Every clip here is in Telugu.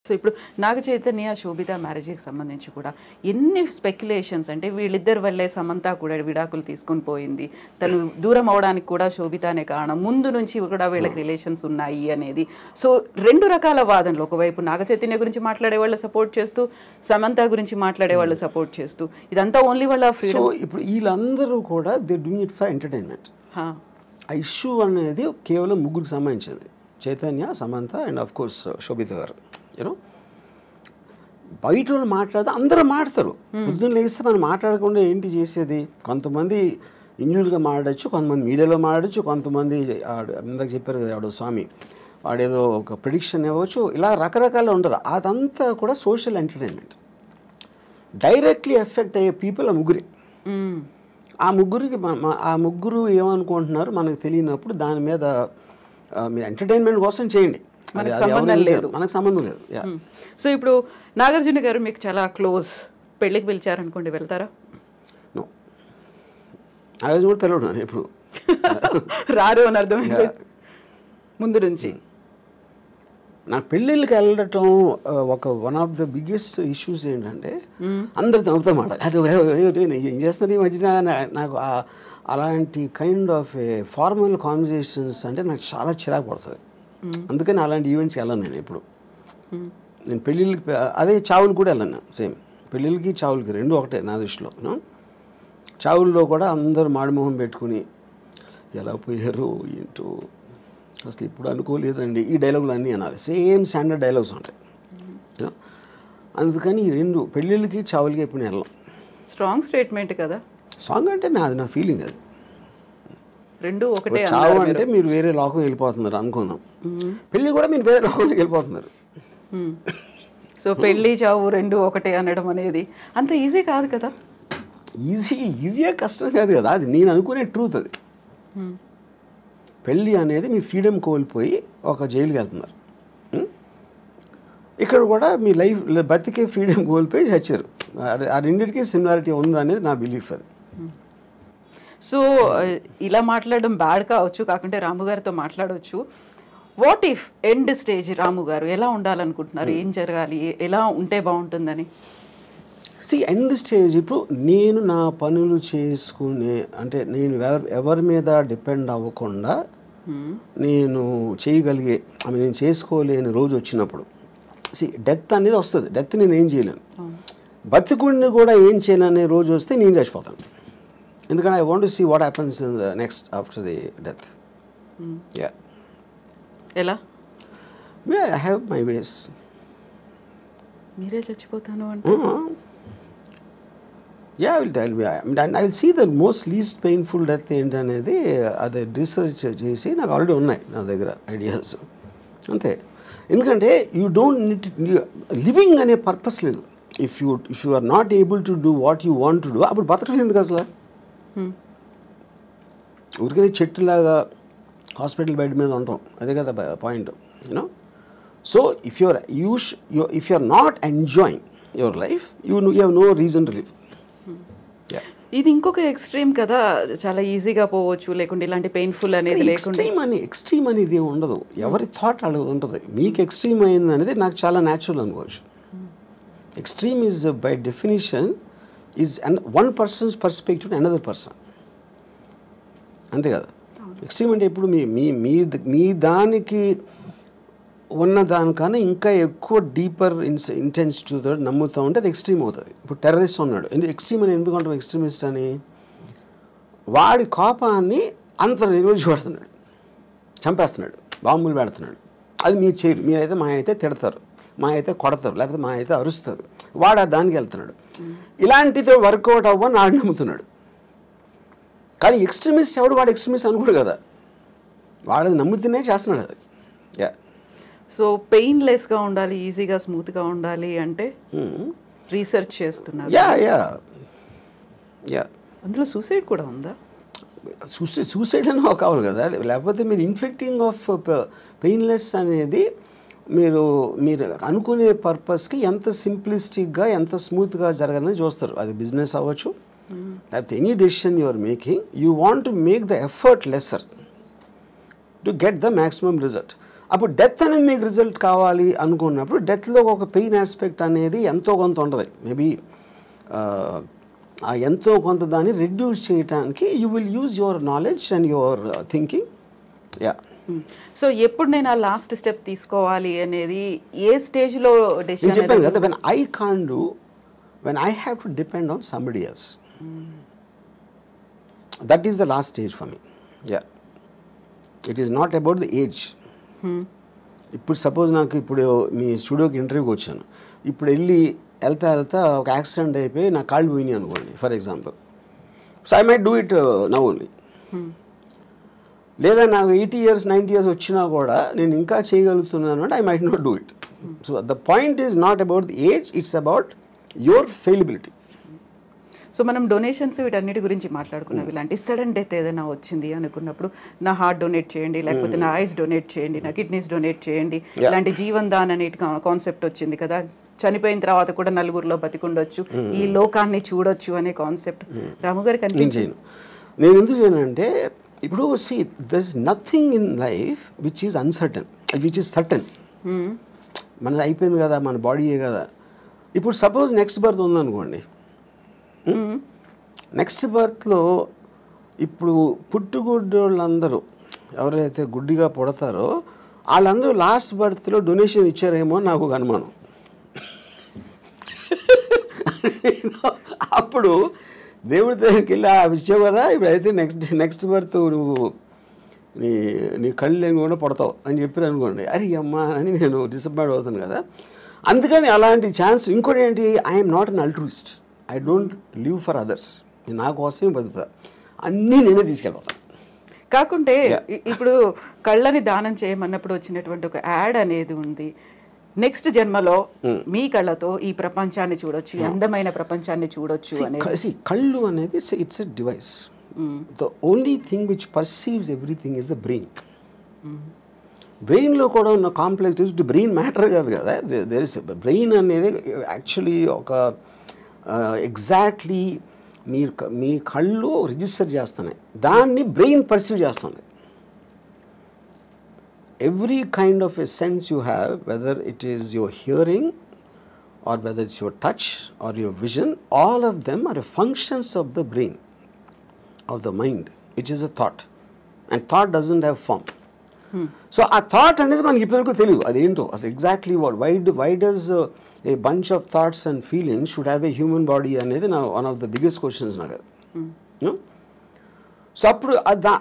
సో ఇప్పుడు నాగ చైతన్య శోభిత మ్యారేజ్కి సంబంధించి కూడా ఎన్ని స్పెక్యులేషన్స్ అంటే వీళ్ళిద్దరి వల్లే సమంత కూడా విడాకులు తీసుకొని పోయింది, తను దూరం అవడానికి కూడా శోభితనే కారణం, ముందు నుంచి కూడా వీళ్ళకి రిలేషన్స్ ఉన్నాయి అనేది. సో రెండు రకాల వాదనలు, ఒకవైపు నాగ చైతన్య గురించి మాట్లాడే వాళ్ళు సపోర్ట్ చేస్తూ, సమంత గురించి మాట్లాడే వాళ్ళు సపోర్ట్ చేస్తూ, ఇదంతా ఓన్లీ వాళ్ళ ఫ్రీడమ్. సో ఇప్పుడు వీళ్ళందరూ కూడా they doing it for entertainment. ఆ ఇష్యూ అనేది కేవలం ముగ్గురికి సంబంధించింది, Chaitanya, Samantha and of course Sobhita garu. You know బయట వాళ్ళు మాట్లాడితే అందరూ మాట్లాడతారు. పొద్దున్న లేస్తే మనం మాట్లాడకుండా ఏంటి చేసేది? కొంతమంది ఇండివిజువల్గా మాట్లాడచ్చు, కొంతమంది మీడియాలో మాట్లాడచ్చు, కొంతమంది ఇందాక చెప్పారు కదా ఆడు స్వామి వాడేదో ఒక ప్రిడిక్షన్ ఇవ్వచ్చు, ఇలా రకరకాలు ఉంటారు. అదంతా కూడా సోషల్ ఎంటర్టైన్మెంట్. డైరెక్ట్లీ ఎఫెక్ట్ అయ్యే పీపుల్ ఆ ముగ్గురే. ఆ ముగ్గురు ఏమనుకుంటున్నారు మనకు తెలియనప్పుడు దాని మీద మీరు ఎంటర్టైన్మెంట్ కోసం చేయండి, మనకు సంబంధం లేదు. సో ఇప్పుడు నాగార్జున గారు మీకు చాలా క్లోజ్, పెళ్ళికి పిలిచారనుకోండి వెళ్తారా? నో, నాగార్జున కూడా పిలవడు ఎప్పుడు రారు అని అర్థం ముందు నుంచి. నాకు పెళ్ళిళ్ళకి వెళ్ళటం one of the biggest issues ఏంటంటే అందరు నవ్వుతా మాట ఏం చేస్తున్నారు ఈ మధ్యన. నాకు అలాంటి కైండ్ ఆఫ్ ఫార్మల్ కాన్వర్జేషన్స్ అంటే నాకు చాలా చిరాకు పడుతుంది. అందుకని అలాంటి ఈవెంట్స్కి వెళ్ళను నేను ఎప్పుడు. నేను పెళ్ళిళ్ళకి, అదే చావులు కూడా వెళ్ళను. సేమ్ పెళ్ళిళ్ళకి చావులకి రెండు ఒకటే నా దృష్టిలో. చావుల్లో కూడా అందరూ మాడిమోహం పెట్టుకుని ఎలా పోయారు ఏంటో అసలు ఇప్పుడు అనుకోలేదండి, ఈ డైలాగులు అన్నీ అనాలి. సేమ్ స్టాండర్డ్ డైలాగ్స్ ఉంటాయి. అందుకని ఈ రెండు పెళ్ళిళ్ళకి చావులకి ఎప్పుడు వెళ్ళాం. స్ట్రాంగ్ స్టేట్మెంట్ కదా. సాంగ్ అంటే నా ఫీలింగ్ అది. రెండు ఒకటే. చావు అంటే మీరు వేరే లోకం వెళ్ళిపోతున్నారు అనుకుందాం, పెళ్ళి కూడా మీరు వేరే లోకంలోకి వెళ్ళిపోతున్నారు. సో పెళ్ళి చావు రెండు ఒకటే అనడం అనేది అంత ఈజీ కాదు కదా. ఈజీగా కష్టం కాదు కదా, అది నేను అనుకునే ట్రూత్. అది పెళ్ళి అనేది మీ ఫ్రీడమ్ కోల్పోయి ఒక జైలుకి వెళ్తున్నారు. ఇక్కడ కూడా మీ లైఫ్ బతికే ఫ్రీడమ్ కోల్పోయి చచ్చారు. ఆ రెండింటికి సిమిలారిటీ ఉందా అనేది నా బిలీఫ్. అది. సో ఇలా మాట్లాడడం బ్యాడ్ కావచ్చు, కాకుంటే రాము గారితో మాట్లాడవచ్చు. వాట్ ఇఫ్ ఎండ్ స్టేజ్ రాము గారు ఎలా ఉండాలనుకుంటున్నారు, ఏం జరగాలి, ఎలా ఉంటే బాగుంటుందని? ఎండ్ స్టేజ్ ఇప్పుడు నేను నా పనులు చేసుకునే, అంటే నేను ఎవరి మీద డిపెండ్ అవ్వకుండా నేను చేయగలిగే, నేను చేసుకోలేని రోజు వచ్చినప్పుడు డెత్ అనేది వస్తుంది. డెత్ నేను ఏం చేయలేను, బతికుడిని కూడా ఏం చేయను అనే రోజు వస్తే నేను చచ్చిపోతాను. ఎందుకంటే I want to see what happens in the next after the death. Yeah, ఎలా? I have my ways. మీరే చచ్చిపోతాను అంటే yeah, I will see the most least painful death ఏంటనేది అది రీసెర్చ్ చేసి నాకు ఆల్రెడీ ఉన్నాయి నా దగ్గర ఐడియాస్. అంతే. ఎందుకంటే యూ డోంట్ నీడ్ లివింగ్ అనే పర్పస్ లేదు. If you are not able to do what you want to do, అప్పుడు బతకలేదు ఎందుకు అసలు? ఊరికనే చెట్టులాగా హాస్పిటల్ బెడ్ మీద ఉంటాం, అదే కదా point. You know, so if you are not enjoying your life, you have no reason to live. ఇది ఇంకొక ఎక్స్ట్రీమ్ కదా, చాలా ఈజీగా పోవచ్చు, లేకుంటే ఇలాంటి పెయిన్ఫుల్ అనేది లేకుండా. ఎక్స్ట్రీమ్ అనేది ఉండదు, ఎవరి థాట్ అలాగే ఉంటుంది. మీకు ఎక్స్ట్రీమ్ అయింది అనేది నాకు చాలా న్యాచురల్ అనుకోవచ్చు. Extreme is by definition is one persons perspective another person, అంతే కదా. ఎక్స్ట్రీమ్ అంటే ఇప్పుడు మీ దానికి ఉన్న దానికన్నా ఇంకా ఎక్కువ డీపర్ ఇంటెన్సిటీతో నమ్ముతూ ఉంటే అది ఎక్స్ట్రీమ్ అవుతుంది. ఇప్పుడు టెర్రరిస్ట్ ఉన్నాడు, ఎక్స్ట్రీమ్ అని ఎందుకు అంటాం ఎక్స్ట్రీమిస్ట్ అని? వాడి కోపాన్ని అంత నిర్వహించబడుతున్నాడు, చంపేస్తున్నాడు, బాంబులు పెడుతున్నాడు. అది మీరు చేయరు. మీరైతే మా అయితే తిడతారు, మా అయితే కొడతారు, లేకపోతే మా అయితే అరుస్తారు. వాడు దానికి వెళ్తున్నాడు. ఇలాంటితో వర్కౌట్ అవ్వని ఆడు నమ్ముతున్నాడు. కానీ ఎక్స్ట్రీమిస్ట్ ఎవడు వాడు ఎక్స్ట్రీమిస్ట్ అనుకోడు కదా, వాడు నమ్ముతూనే చేస్తున్నాడు అది. యా. సో పెయిన్లెస్గా ఉండాలి, ఈజీగా స్మూత్గా ఉండాలి అంటే రీసెర్చ్ చేస్తున్నారు. Yeah yeah yeah. అందులో సూసైడ్ కూడా ఉందా? సూసైడ్ అని కావాలి కదా, లేకపోతే మీరు ఇన్ఫ్లిక్టింగ్ ఆఫ్ పెయిన్లెస్ అనేది మీరు అనుకునే పర్పస్కి ఎంత సింప్లిస్టిక్గా ఎంత స్మూత్గా జరగాలని చూస్తారు. అది బిజినెస్ అవ్వచ్చు, లేకపోతే any decision you are making, you want to make the effort lesser to get the maximum result. అప్పుడు డెత్ అనేది మీకు రిజల్ట్ కావాలి అనుకున్నప్పుడు డెత్లో ఒక పెయిన్ ఆస్పెక్ట్ అనేది ఎంతో కొంత ఉంటుంది. మేబీ ఆ ఎంతో కొంత దాన్ని రెడ్యూస్ చేయడానికి you will use your knowledge and your thinking. Yeah. So ఎప్పుడు నేను ఆ లాస్ట్ స్టెప్ తీసుకోవాలి అనేది ఏ స్టేజ్లో నేను డెసిషన్? చెప్పాను కదా, when I can do, when I have to depend on somebody else, that is the last stage for me. Yeah. It is not about the age. ఇప్పుడు సపోజ్ నాకు ఇప్పుడు మీ స్టూడియోకి ఇంటర్వ్యూకి వచ్చాను, ఇప్పుడు వెళ్తా ఒక యాక్సిడెంట్ అయిపోయి నా కాళ్ళు పోయినాయి అనుకోండి for example. So I might do it now only. లేదా నాకు 80 years 90 years వచ్చినా కూడా నేను ఇంకా చేయగలుగుతున్నాను అంటే I might not do it. So the point is not about the age, it's about your fallibility. So మనం డొనేషన్స్ వీటన్నిటి గురించి మాట్లాడుకున్నాం. ఇలాంటి సడన్ డెత్ ఏదైనా వచ్చింది అనుకున్నప్పుడు నా హార్ట్ డొనేట్ చేయండి, లేకపోతే నా ఐస్ డొనేట్ చేయండి, నా కిడ్నీస్ డొనేట్ చేయండి, ఇలాంటి జీవన్ దాన్ అనే కాన్సెప్ట్ వచ్చింది కదా. చనిపోయిన తర్వాత కూడా నలుగురిలో బతికుండొచ్చు, ఈ లోకాన్ని చూడొచ్చు అనే కాన్సెప్ట్ రాము గారికి అనిపించింది. నేను ఎందుకు చేయనంటే ఇప్పుడు see there is nothing in life which is uncertain, which is certain. మనది అయిపోయింది కదా, మన బాడీయే కదా. ఇప్పుడు సపోజ్ నెక్స్ట్ బర్త్ ఉందనుకోండి, నెక్స్ట్ బర్త్లో ఇప్పుడు పుట్టుగుడ్డోళ్ళందరూ ఎవరైతే గుడ్డిగా పుడతారో వాళ్ళందరూ లాస్ట్ బర్త్లో డొనేషన్ ఇచ్చారేమో నాకు ఒక అనుమానం. అప్పుడు దేవుడి దగ్గరికి వెళ్ళి ఇచ్చావు కదా, ఇప్పుడు అయితే నెక్స్ట్ బర్త్ నువ్వు నీ కళ్ళు లేని కూడా పడతావు అని చెప్పారు అనుకోండి, అరే అమ్మా అని నేను డిసప్పాయింట్ అవుతాను కదా. అందుకని అలాంటి ఛాన్స్. ఇంకోటి ఏంటి, I'm not an అల్ట్రూయిస్ట్, I don't live for others. నా కోసమే బతుకుతా, అన్నీ నేనే తీసుకెళ్ళిపోతాను. కాకుంటే ఇప్పుడు కళ్ళని దానం చేయమన్నప్పుడు వచ్చినటువంటి ఒక యాడ్ అనేది ఉంది. నెక్స్ట్ జన్మలో మీ కళ్ళతో ఈ ప్రపంచాన్ని చూడొచ్చు, అందమైన ప్రపంచాన్ని చూడొచ్చు అనేది. కళ్ళు అనేది it's a device. The only thing which perceives everything is the brain. బ్రెయిన్లో కూడా ఉన్న కాంప్లెక్స్ బ్రెయిన్ మ్యాటర్ కాదు కదా. దేర్ ఇస్ బ్రెయిన్ అనేది యాక్చువల్లీ ఒక ఎగ్జాక్ట్లీ మీ కళ్ళు రిజిస్టర్ చేస్తున్నాయి, దాన్ని బ్రెయిన్ పర్సీవ్ చేస్తుంది. Every kind of a sense you have, whether it is your hearing or whether it's your touch or your vision, all of them are functions of the brain, of the mind, which is a thought. And thought doesn't have form. So a thought అనేది మనకి ఇప్పటివరకు తెలియదు అదేంటో అసలు exactly why does a bunch of thoughts and feelings should have a human body అనేది నా one of the biggest questions నాకు. సో అప్పుడు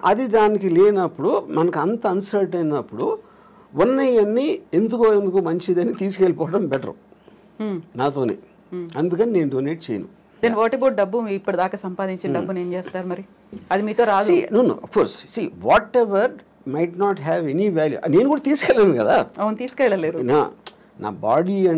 అది దానికి లేనప్పుడు మనకు అంత అన్సర్ట్ అయినప్పుడు ఉన్నవన్నీ ఎందుకు మంచిదని తీసుకెళ్ళిపోవడం బెటర్ నాతోనే. అందుకని నేను డొనేట్ చేయను. దెన్ వాట్ అబౌట్ డబ్బు? ఇప్పటిదాకా సంపాదించిన డబ్బుని ఏం చేస్తారు మరి? అది మీతో రాదు. No of course see whatever might not have any value నేను కూడా తీసుకెళ్ళాను కదా. అవును, తీసుకెళ్ళలేరు. నా బాడీ